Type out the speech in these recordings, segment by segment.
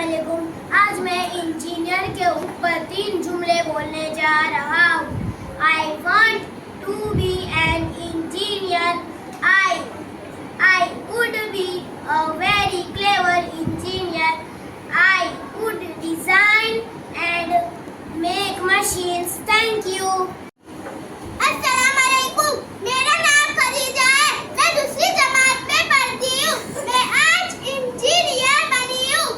अस्सलामुअलैकुम। आज मैं इंजीनियर के ऊपर 3 जुमले बोलने जा रहा हूँ। I want to be an engineer. I would be a very clever engineer. I would design and make machines. Thank you. अस्सलामुअलैकुम। मेरा नाम खदीजा है। मैं दूसरी जमात में पढ़ती हूँ। मैं आज इंजीनियर बनी हूँ।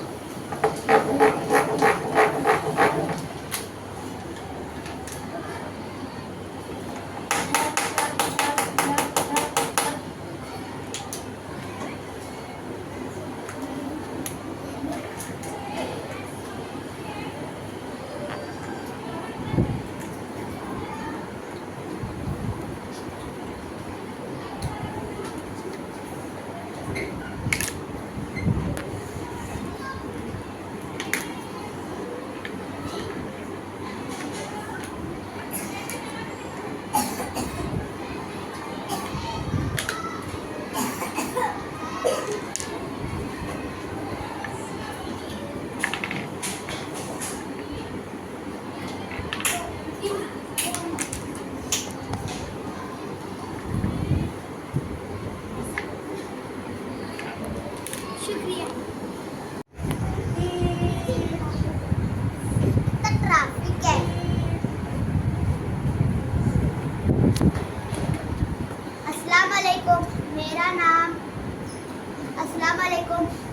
शुक्रिया। ट्रैफिक है। अस्सलामुअलैकुम।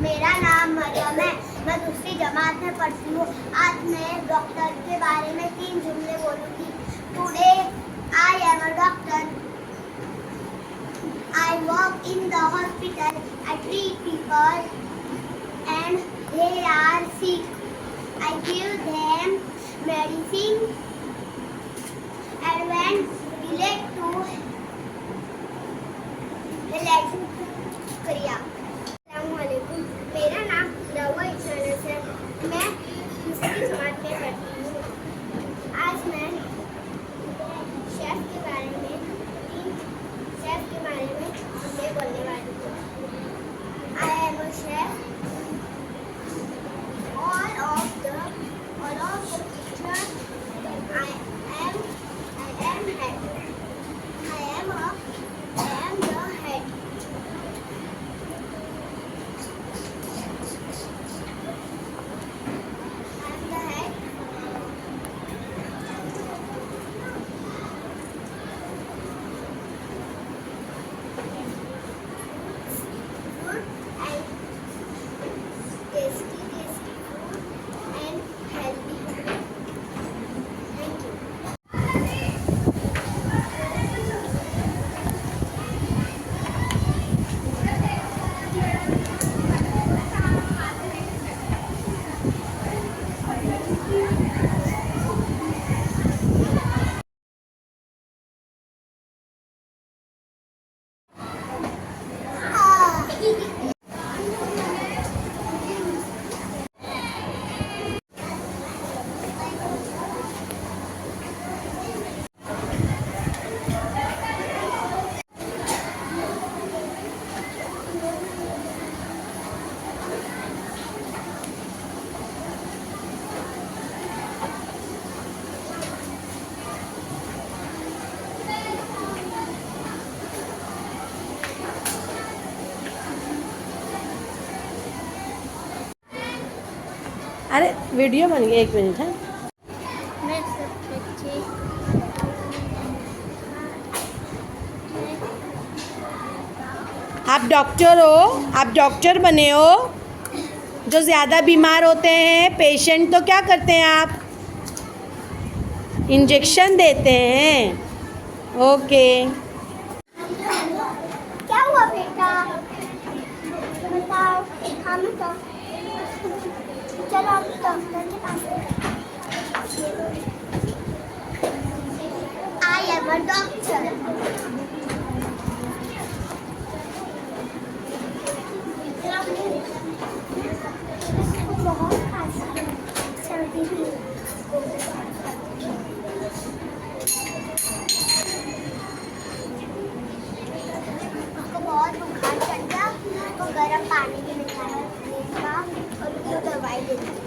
मेरा नाम मरियम है। मैं दूसरी जमात में पढ़ती हूँ। आज मैं डॉक्टर के बारे में 3 जुमले बोलूँगी। Today I am a doctor. I work in the hospital. I treat people and they are sick. I give them medicine and when relate to relation क्रिया। अस्सलामुअलैकुम। मेरा नाम रवा इसानस है। मैं दूसरी जमात में पढ़ती हूँ। आज मैं शेफ के बारे में मैं बोलने वाली हूँ। I am a chef. All of the picture. I am head. I am the head. अरे वीडियो बन गया, 1 मिनट है। आप डॉक्टर हो, आप डॉक्टर बने हो। जो ज़्यादा बीमार होते हैं पेशेंट, तो क्या करते हैं आप? इंजेक्शन देते हैं। ओके। क्या हुआ बेटा? बताओ। हम तो चलो आप डॉक्टर के पास। I am a doctor. बहुत खांसी सर्दी भी। आपको बहुत बुखार चढ़ गया तो गर्म पानी भी निकालना और उसको दवाई दिन